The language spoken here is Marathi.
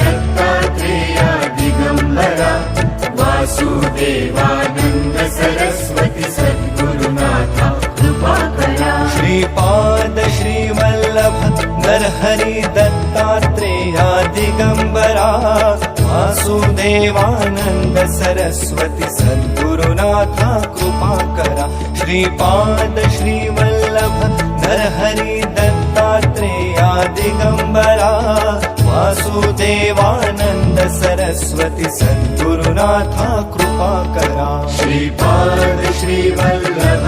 दत्तात्रेया दिगंबरा वासुदेवानंद सरस्वती सद्गुरुनाथा कृपा करा श्रीपाद श्रीवल्लभ नरहरि दत्तात्रेया दिगंबरा वासुदेवानंद सरस्वती सद्गुरुनाथा कृपा करा श्रीपाद श्रीवल्लभ नरहरि दत्तात्रेया दिगंबरा वासुदेवानंद सरस्वती सद्गुरुनाथा कृपा करा श्रीपाद श्रीवल्लभ